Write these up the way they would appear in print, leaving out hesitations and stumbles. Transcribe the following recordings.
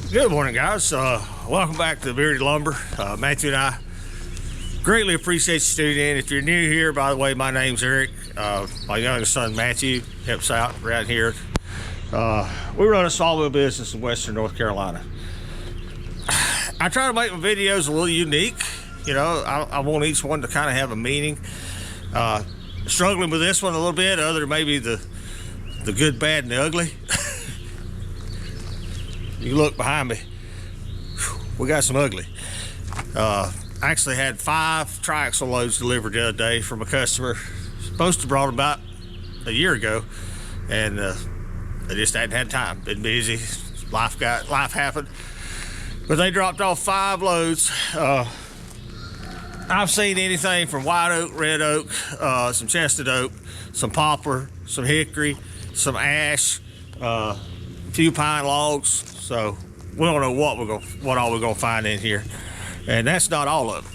Good morning, guys. Welcome back to Bearded Lumber. Matthew and I greatly appreciate you tuning in. If you're new here, by the way, my name's Eric. My youngest son, Matthew, helps out around here. We run a sawmill business in Western North Carolina. I try to make my videos a little unique. You know, I want each one to kind of have a meaning. Struggling with this one a little bit, other than maybe the good, bad, and the ugly. You look behind me, we got some ugly. I actually had 5 triaxle loads delivered the other day from a customer. Supposed to brought them about a year ago, and they just hadn't had time. Been busy, life happened. But they dropped off 5 loads. I've seen anything from white oak, red oak, some chestnut oak, some poplar, some hickory, some ash, a few pine logs. So we don't know what all we're gonna find in here, and that's not all of it.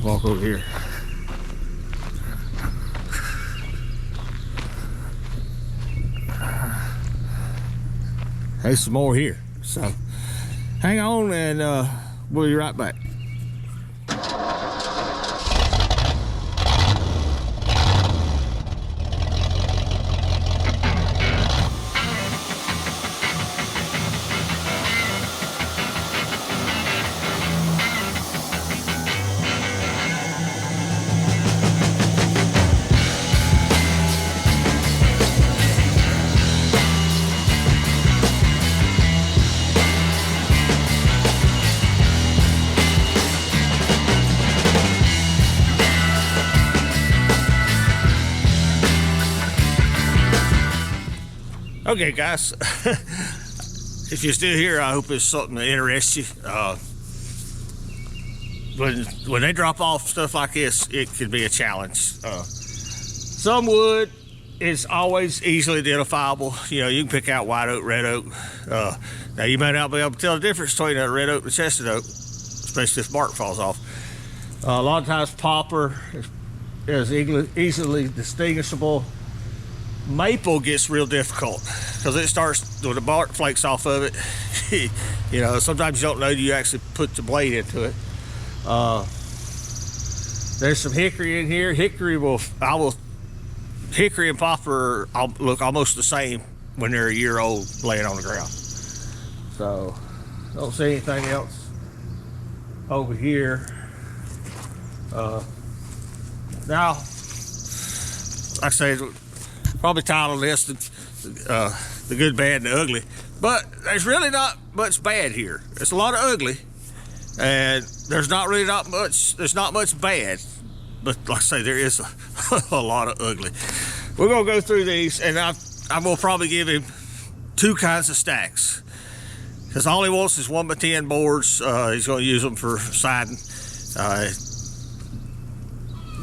Walk over here. There's some more here. So hang on, and we'll be right back. Okay, guys, if you're still here, I hope it's something that interests you. When they drop off stuff like this, it can be a challenge. Some wood is always easily identifiable. You know, you can pick out white oak, red oak. Now, you may not be able to tell the difference between a red oak and a chestnut oak, especially if bark falls off. A lot of times, poplar is easily distinguishable. Maple gets real difficult because it starts when the bark flakes off of it. You know, sometimes you don't know you actually put the blade into it. There's some hickory in here. Hickory and poplar look almost the same when they're a year old laying on the ground. So don't see anything else over here. Now, like I say, probably titled this the good, bad, and the ugly, but there's really not much bad here. There's a lot of ugly, and there's not much bad, but like I say, there is a lot of ugly. We're gonna go through these, and I'm gonna probably give him 2 kinds of stacks, because all he wants is 1x10 boards. He's gonna use them for siding.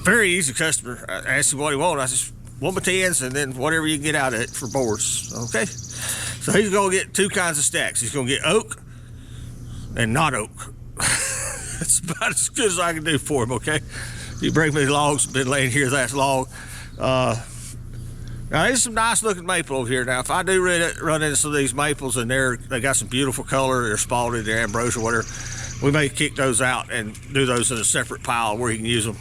Very easy customer. I asked him what he wanted. I just 1x10s, and then whatever you can get out of it for boards. Okay, so he's gonna get 2 kinds of stacks. He's gonna get oak and not oak. That's about as good as I can do for him. Okay, you bring me logs, been laying here that long. Now there's some nice looking maple over here. Now if I do run into some of these maples and they got some beautiful color, they're spalted, they're ambrosia, whatever, we may kick those out and do those in a separate pile where you can use them.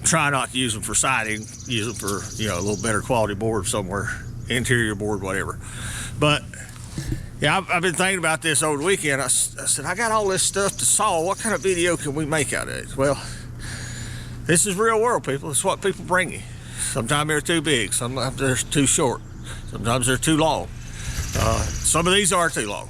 Try not to use them for siding, use them for, you know, a little better quality board somewhere, interior board, whatever. But yeah, I've been thinking about this over the weekend. I said, I got all this stuff to saw. What kind of video can we make out of it? Well, this is real world, people. It's what people bring you. Sometimes they're too big, sometimes they're too short, sometimes they're too long. Some of these are too long.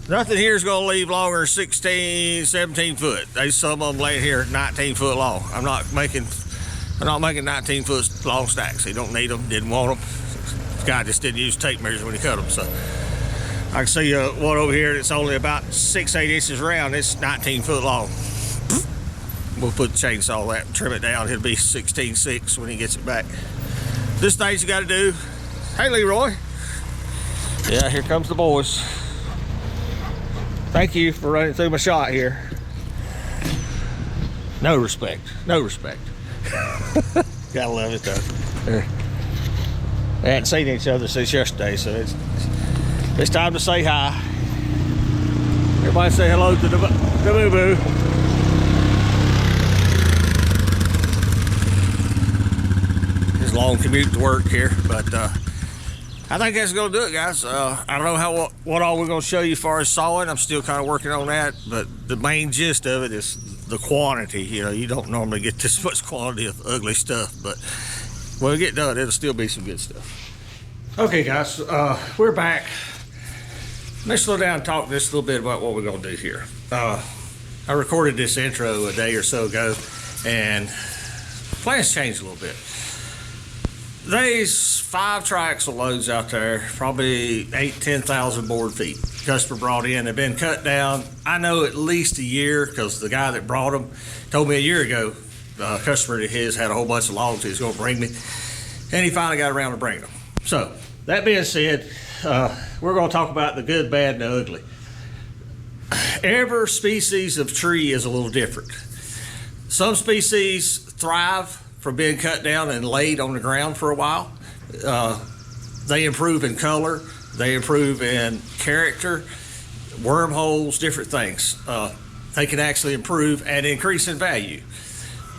Nothing here is going to leave longer than 16, 17 foot. There's some of them laying here 19 foot long. I'm not making 19 foot long stacks. He don't need them, didn't want them. This guy just didn't use tape measures when he cut them. So I can see one over here that's only about 6-8 inches around. It's 19 foot long. We'll put the chainsaw that and trim it down. It'll be 16.6 when he gets it back. This thing you got to do. Hey, Leroy. Yeah, here comes the boys. Thank you for running through my shot here. No respect. No respect. Gotta love it though. We hadn't seen each other since yesterday, so it's time to say hi. Everybody say hello to the boo-boo. It's a long commute to work here, but I think that's gonna do it, guys. I don't know what all we're gonna show you as far as sawing. I'm still kind of working on that, but the main gist of it is the quantity. You know, you don't normally get this much quantity of ugly stuff, but when we get done, it'll still be some good stuff. Okay, guys, we're back. Let's slow down and talk just a little bit about what we're gonna do here. I recorded this intro a day or so ago, and plans changed a little bit. There's 5 triaxle loads out there, probably 10,000 board feet. Customer brought in, they've been cut down. I know at least a year, because the guy that brought them told me a year ago, a customer of his had a whole bunch of logs he was gonna bring me, and he finally got around to bringing them. So, that being said, we're gonna talk about the good, bad, and the ugly. Every species of tree is a little different. Some species thrive from being cut down and laid on the ground for a while. They improve in color, they improve in character, wormholes, different things. They can actually improve and increase in value.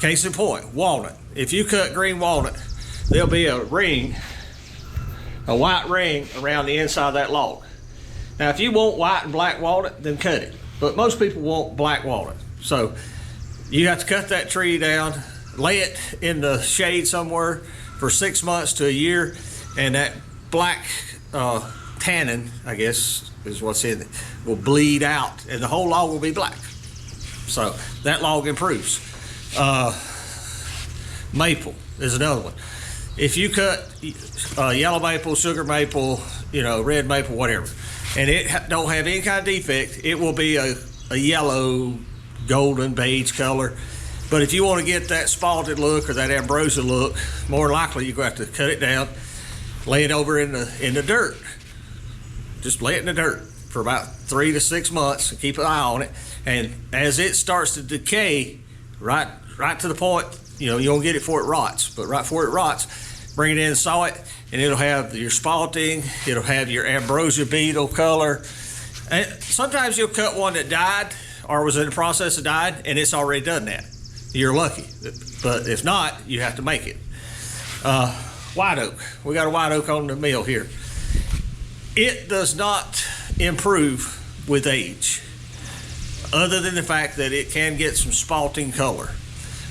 Case in point, walnut. If you cut green walnut, there'll be a ring, a white ring around the inside of that log. Now, if you want white and black walnut, then cut it. But most people want black walnut. So you have to cut that tree down, lay it in the shade somewhere for 6 months to a year, and that black tannin, I guess is what's in it, will bleed out, and the whole log will be black. So that log improves. Maple is another one. If you cut yellow maple, sugar maple, you know, red maple, whatever, and it don't have any kind of defect, it will be a yellow, golden, beige color. But if you want to get that spalted look or that ambrosia look, more likely you're going to have to cut it down, lay it over in the dirt. Just lay it in the dirt for about 3 to 6 months and keep an eye on it. And as it starts to decay, right to the point, you know, you don't get it before it rots, but right before it rots, bring it in and saw it, and it'll have your spalting, it'll have your ambrosia beetle color. And sometimes you'll cut one that died or was in the process of dying, and it's already done that. You're lucky, but if not, you have to make it. White oak. We got a white oak on the mill here. It does not improve with age, other than the fact that it can get some spalting color.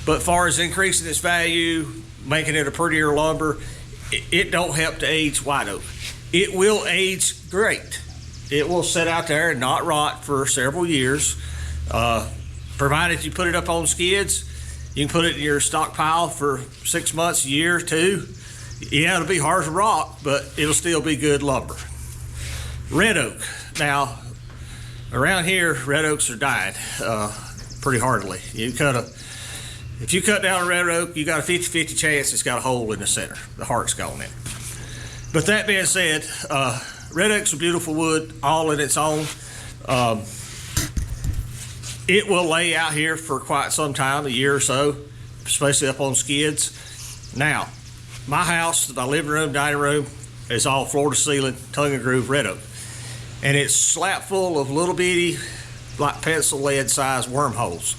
But as far as increasing its value, making it a prettier lumber, it don't help to age white oak. It will age great. It will sit out there and not rot for several years, provided you put it up on skids. You can put it in your stockpile for 6 months, a year, 2. Yeah, it'll be hard to rot, but it'll still be good lumber. Red oak. Now, around here, red oaks are dying pretty hardly. If you cut down a red oak, you got a 50-50 chance it's got a hole in the center. The heart's gone in. But that being said, red oak's a beautiful wood, all in its own. It will lay out here for quite some time, a year or so, especially up on skids. Now, my house, my living room, dining room, is all floor to ceiling, tongue and groove red oak. And it's slap full of little bitty, like pencil lead size wormholes.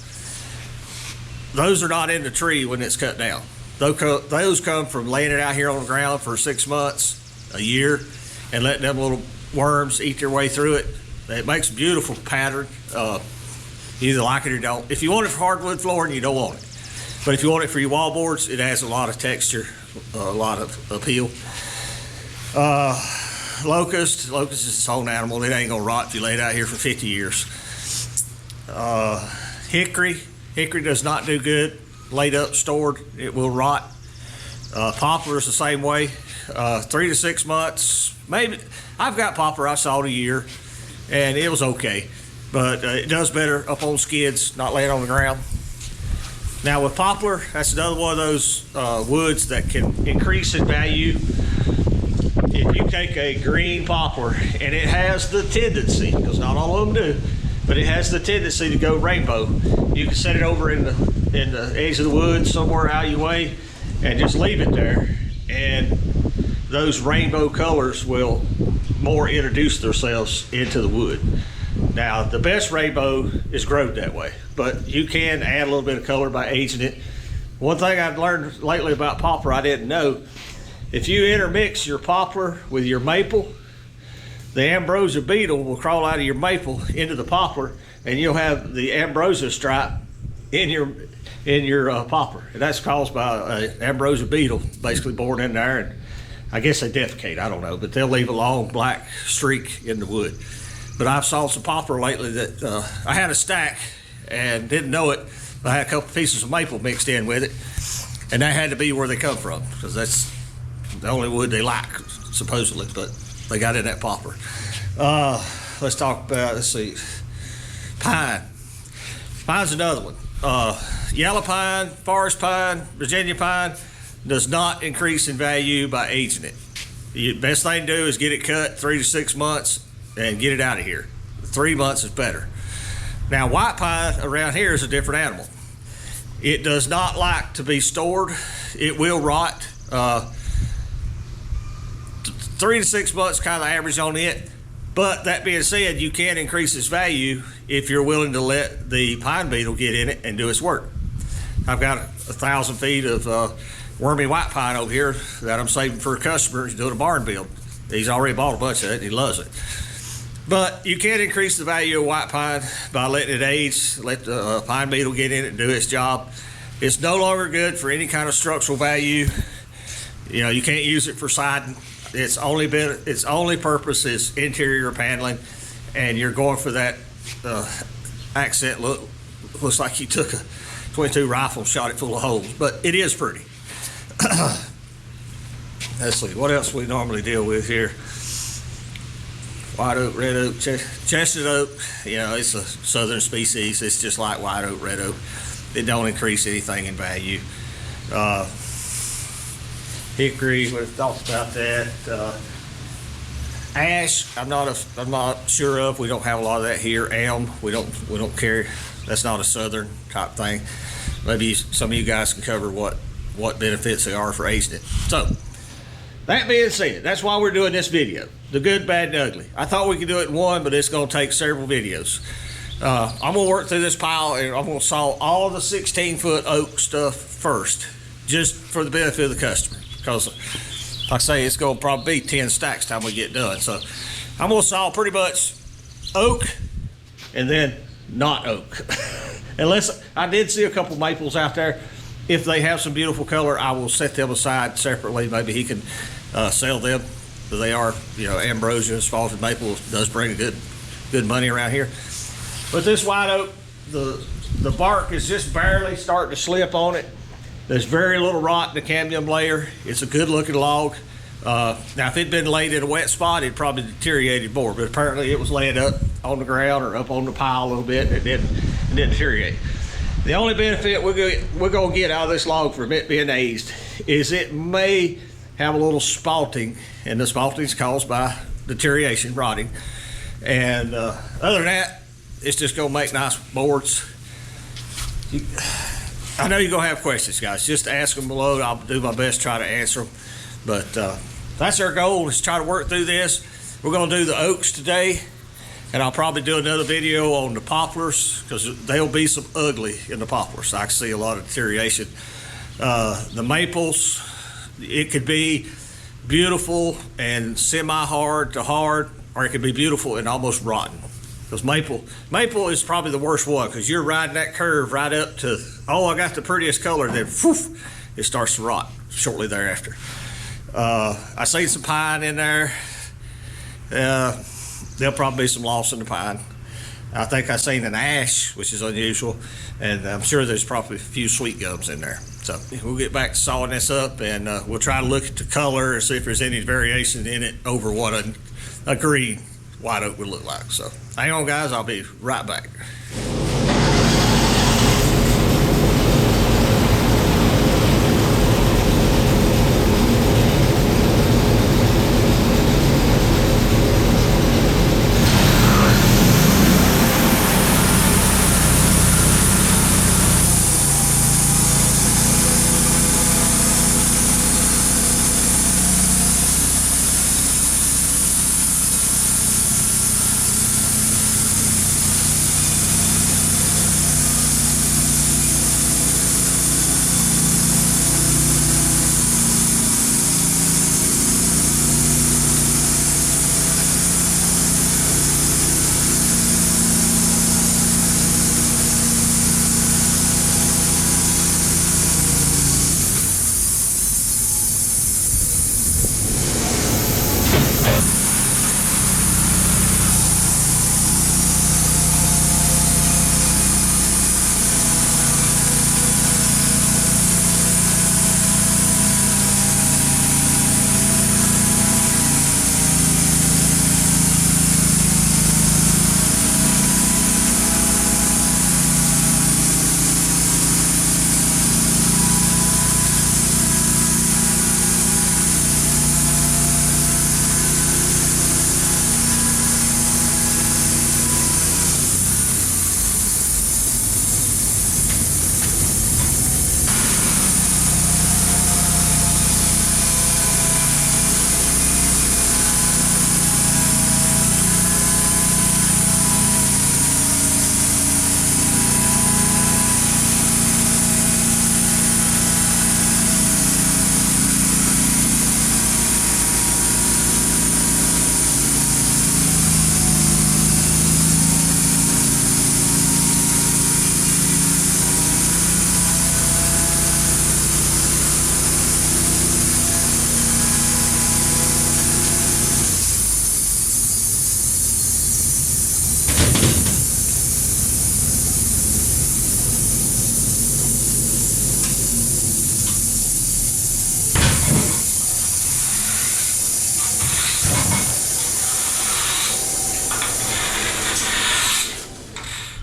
Those are not in the tree when it's cut down. Those come from laying it out here on the ground for 6 months, a year, and letting them little worms eat their way through it. It makes a beautiful pattern. You either like it or don't. If you want it for hardwood flooring, you don't want it. But if you want it for your wall boards, it has a lot of texture, a lot of appeal. Locust is its own animal. It ain't gonna rot if you lay it out here for 50 years. Hickory does not do good. Laid up, stored, it will rot. Poplar is the same way. 3 to 6 months, maybe. I've got poplar I sawed a year, and it was okay. But it does better up on skids, not laying on the ground. Now with poplar, that's another one of those woods that can increase in value. If you take a green poplar, and it has the tendency, because not all of them do, but it has the tendency to go rainbow. You can set it over in the edge of the woods, somewhere out of your way, and just leave it there. And those rainbow colors will more introduce themselves into the wood. Now, the best rainbow is growed that way, but you can add a little bit of color by aging it. One thing I've learned lately about poplar I didn't know, if you intermix your poplar with your maple, the ambrosia beetle will crawl out of your maple into the poplar, and you'll have the ambrosia stripe in your poplar. And that's caused by an ambrosia beetle basically born in there, and I guess they defecate, I don't know, but they'll leave a long black streak in the wood. But I've saw some poplar lately that I had a stack and didn't know it. I had a couple pieces of maple mixed in with it, and that had to be where they come from, because that's the only wood they like, supposedly, but they got in that poplar. Let's talk about, let's see, pine. Pine's another one. Yellow pine, forest pine, Virginia pine does not increase in value by aging it. The best thing to do is get it cut 3 to 6 months and get it out of here. 3 months is better. Now, white pine around here is a different animal. It does not like to be stored. It will rot. 3 to 6 months kind of average on it. But that being said, you can increase its value if you're willing to let the pine beetle get in it and do its work. I've got 1,000 feet of wormy white pine over here that I'm saving for a customer. He's doing a barn build. He's already bought a bunch of it and he loves it. But you can increase the value of white pine by letting it age, let the pine beetle get in it and do its job. It's no longer good for any kind of structural value. You know, you can't use it for siding. Its only purpose is interior paneling, and you're going for that accent look. Looks like you took a .22 rifle and shot it full of holes, but it is pretty. Let's see, what else we normally deal with here? White oak, red oak, chestnut oak, you know, it's a southern species. It's just like white oak, red oak. It don't increase anything in value. Hickory, we've talked about that. Ash, I'm not sure of. We don't have a lot of that here. Elm, we don't carry. That's not a southern type thing. Maybe some of you guys can cover what benefits there are for aging it. So, that being said, that's why we're doing this video. The good, bad, and ugly. I thought we could do it in one, but it's going to take several videos. I'm going to work through this pile, and I'm going to saw all the 16-foot oak stuff first, just for the benefit of the customer. Because, like I say, it's going to probably be 10 stacks time we get done. So, I'm going to saw pretty much oak, and then not oak. Unless, I did see a couple maples out there. If they have some beautiful color, I will set them aside separately. Maybe he can sell them. They are, you know, ambrosia, spalted maple does bring good money around here. But this white oak, the bark is just barely starting to slip on it. There's very little rot in the cambium layer. It's a good looking log. Now, if it'd been laid in a wet spot, it'd probably deteriorated more. But apparently, it was laid up on the ground or up on the pile a little bit, and it didn't deteriorate. The only benefit we're gonna get out of this log from it being aged is it may have a little spalting, and the spalting is caused by deterioration, rotting. And other than that, it's just gonna make nice boards. I know you're gonna have questions, guys. Just ask them below. I'll do my best to try to answer them. But that's our goal, is to try to work through this. We're gonna do the oaks today, and I'll probably do another video on the poplars, because there'll be some ugly in the poplars. I can see a lot of deterioration. The maples, it could be beautiful and semi-hard to hard, or it could be beautiful and almost rotten. Because maple is probably the worst one, because you're riding that curve right up to, oh, I got the prettiest color, then poof, it starts to rot shortly thereafter. I see some pine in there. There'll probably be some loss in the pine. I think I seen an ash, which is unusual, and I'm sure there's probably a few sweet gums in there. So we'll get back to sawing this up, and we'll try to look at the color and see if there's any variation in it over what a green white oak would look like. So hang on, guys, I'll be right back.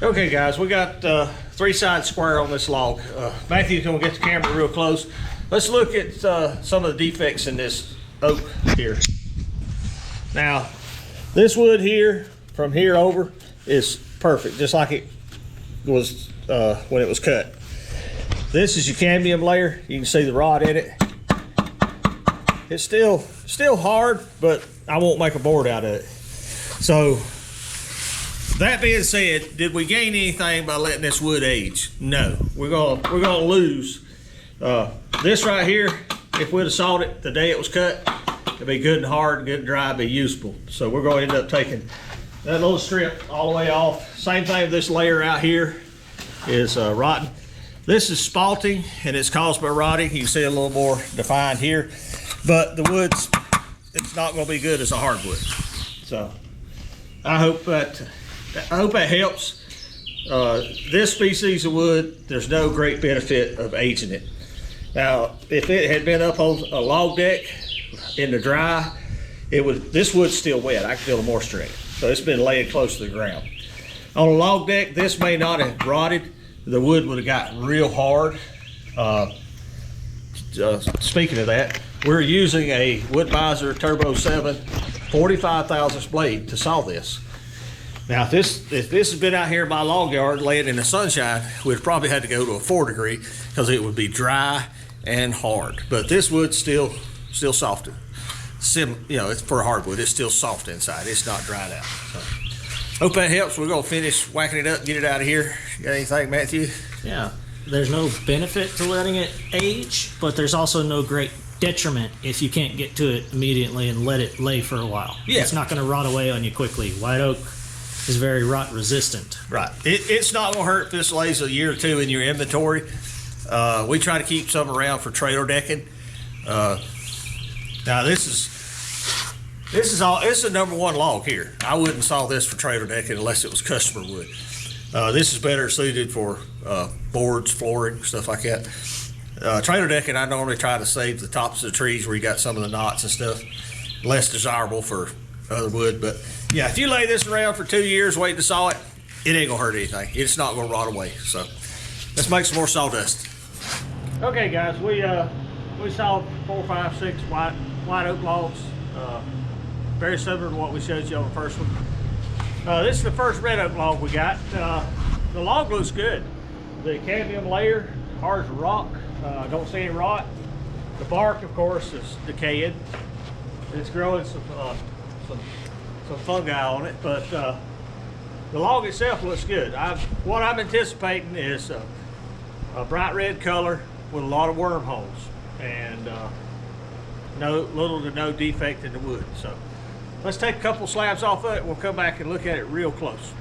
Okay guys, we got 3 sides square on this log. Matthew's gonna get the camera real close. Let's look at some of the defects in this oak here. Now, this wood here, from here over, is perfect, just like it was when it was cut. This is your cambium layer. You can see the rod in it. It's still hard, but I won't make a board out of it. So, that being said, did we gain anything by letting this wood age? No. We're gonna lose. This right here, if we'd have sawed it the day it was cut, it'd be good and hard, good and dry, be usable. So we're gonna end up taking that little strip all the way off. Same thing with this layer out here is rotten. This is spalting, and it's caused by rotting. You can see a little more defined here, but the wood's, it's not gonna be good as a hardwood. So I hope that helps. This species of wood, there's no great benefit of aging it. Now, if it had been up on a log deck in the dry, this wood's still wet. I can feel the moisture in it. So it's been laying close to the ground. On a log deck, this may not have rotted. The wood would have gotten real hard. Speaking of that, we're using a Woodmiser Turbo 7 45 thousandths blade to saw this. Now, if this had been out here in my log yard laying in the sunshine, we'd probably had to go to a 4 degree because it would be dry and hard. But this wood's still soft. You know, it's for hardwood. It's still soft inside. It's not dried out. So, hope that helps. We're gonna finish whacking it up, get it out of here. You got anything, Matthew? Yeah. There's no benefit to letting it age, but there's also no great detriment if you can't get to it immediately and let it lay for a while. Yeah. It's not going to rot away on you quickly. White oak is very rot resistant. Right. It's not going to hurt if this lays a year or two in your inventory. We try to keep some around for trailer decking. Now this is the number 1 log here. I wouldn't saw this for trailer decking unless it was customer wood. This is better suited for boards, flooring, stuff like that. Trailer decking, I normally try to save the tops of the trees where you got some of the knots and stuff. Less desirable for other wood, but yeah, if you lay this around for 2 years waiting to saw it, it ain't gonna hurt anything. It's not gonna rot away. So let's make some more sawdust. Okay guys, we sawed 4, 5, 6 white oak logs. Very similar to what we showed you on the first one. This is the first red oak log we got. The log looks good. The cambium layer, hard as a rock. Don't see any rot. The bark, of course, is decayed. It's growing some fungi on it, but the log itself looks good. What I'm anticipating is a bright red color with a lot of wormholes and little to no defect in the wood. So let's take a couple slabs off of it. We'll come back and look at it real close.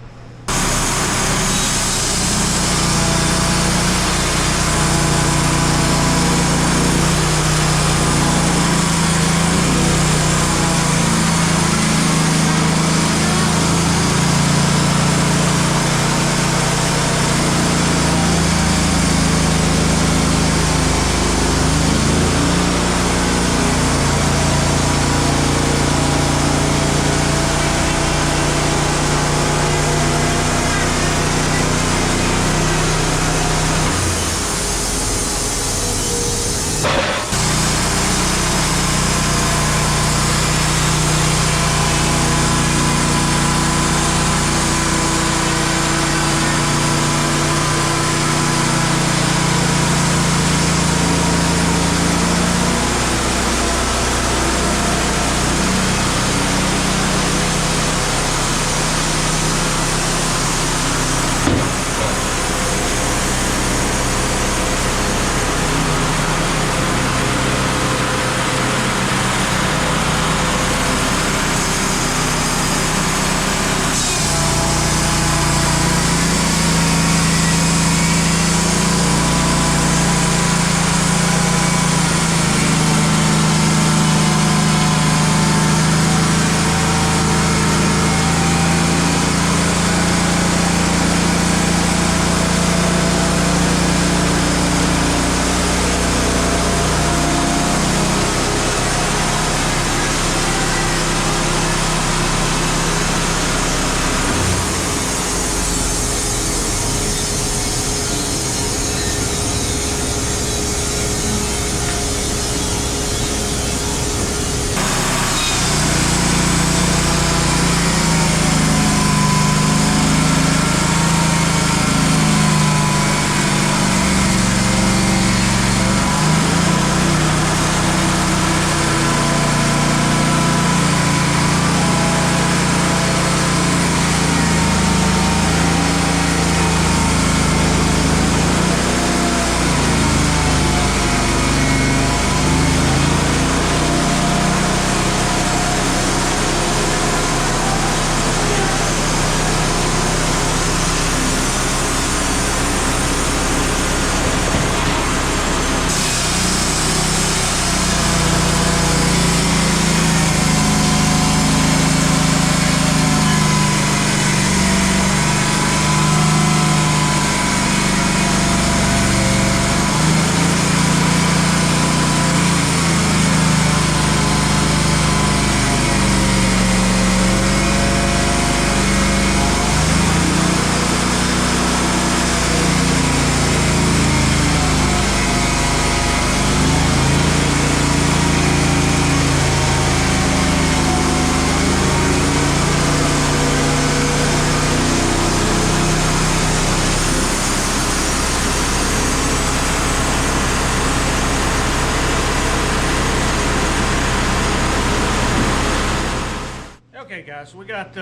Okay guys, so we got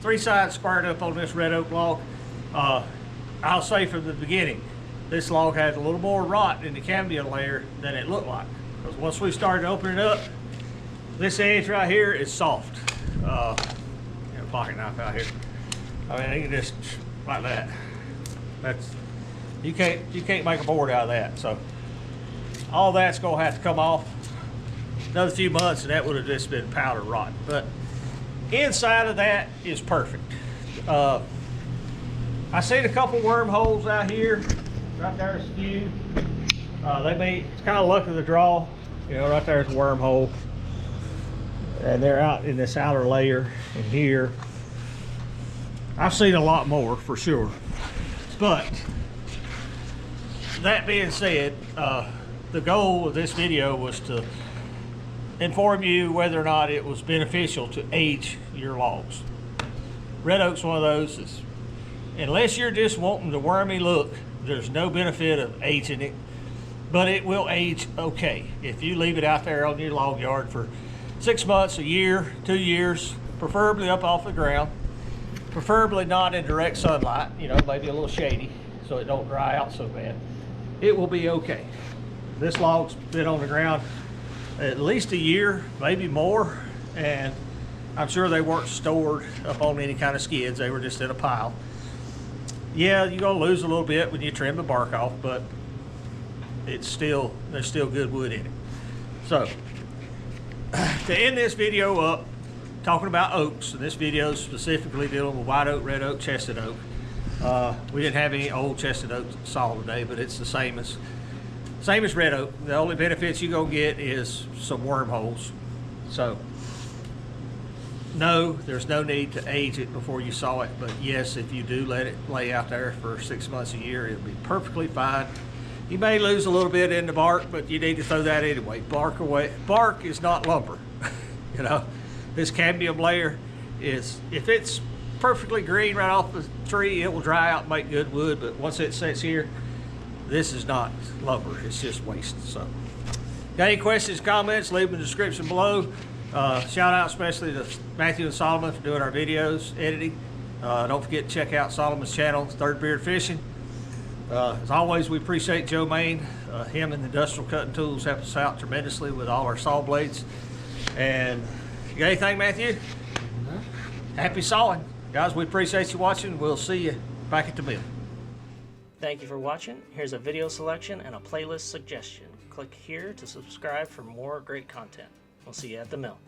3 sides squared up on this red oak log. I'll say from the beginning, this log had a little more rot in the cambium layer than it looked like. Because once we started opening it up, this edge right here is soft. Pocket knife out here. I mean, you can just like that. That's you can't make a board out of that. So all that's gonna have to come off. Another few months, and that would have just been powder rot. But inside of that is perfect. I seen a couple wormholes out here. Right there's a few. It's kind of luck of the draw. You know, right there's a wormhole. And they're out in this outer layer in here. I've seen a lot more for sure. But that being said, the goal of this video was to inform you whether or not it was beneficial to age your logs. Red oak's one of those that's, unless you're just wanting the wormy look, there's no benefit of aging it, but it will age okay if you leave it out there on your log yard for 6 months, a year, 2 years, preferably up off the ground, preferably not in direct sunlight, you know, maybe a little shady so it don't dry out so bad. It will be okay. This log's been on the ground at least a year, maybe more, and I'm sure they weren't stored up on any kind of skids. They were just in a pile. Yeah, you're gonna lose a little bit when you trim the bark off, but there's still good wood in it. So to end this video up, talking about oaks, and this video is specifically dealing with white oak, red oak, chestnut oak. We didn't have any old chestnut oak saw today, but it's the same as red oak. The only benefits you're gonna get is some wormholes. So no, there's no need to age it before you saw it, but yes, if you do let it lay out there for 6 months, a year, it'll be perfectly fine. You may lose a little bit in the bark, but you need to throw that anyway. Bark away. Bark is not lumber. You know, this cambium layer is, if it's perfectly green right off the tree, it will dry out and make good wood, but once it sits here, this is not lumber, it's just waste. So, got any questions, comments, leave them in the description below. Shout out especially to Matthew and Solomon for doing our videos, editing. Don't forget to check out Solomon's channel, Third Beard Fishing. As always, we appreciate Joe Maine. Him and the Industrial Cutting Tools help us out tremendously with all our saw blades. And you got anything, Matthew? No. Happy sawing. Guys, we appreciate you watching. We'll see you back at the mill. Thank you for watching. Here's a video selection and a playlist suggestion. Click here to subscribe for more great content. We'll see you at the mill.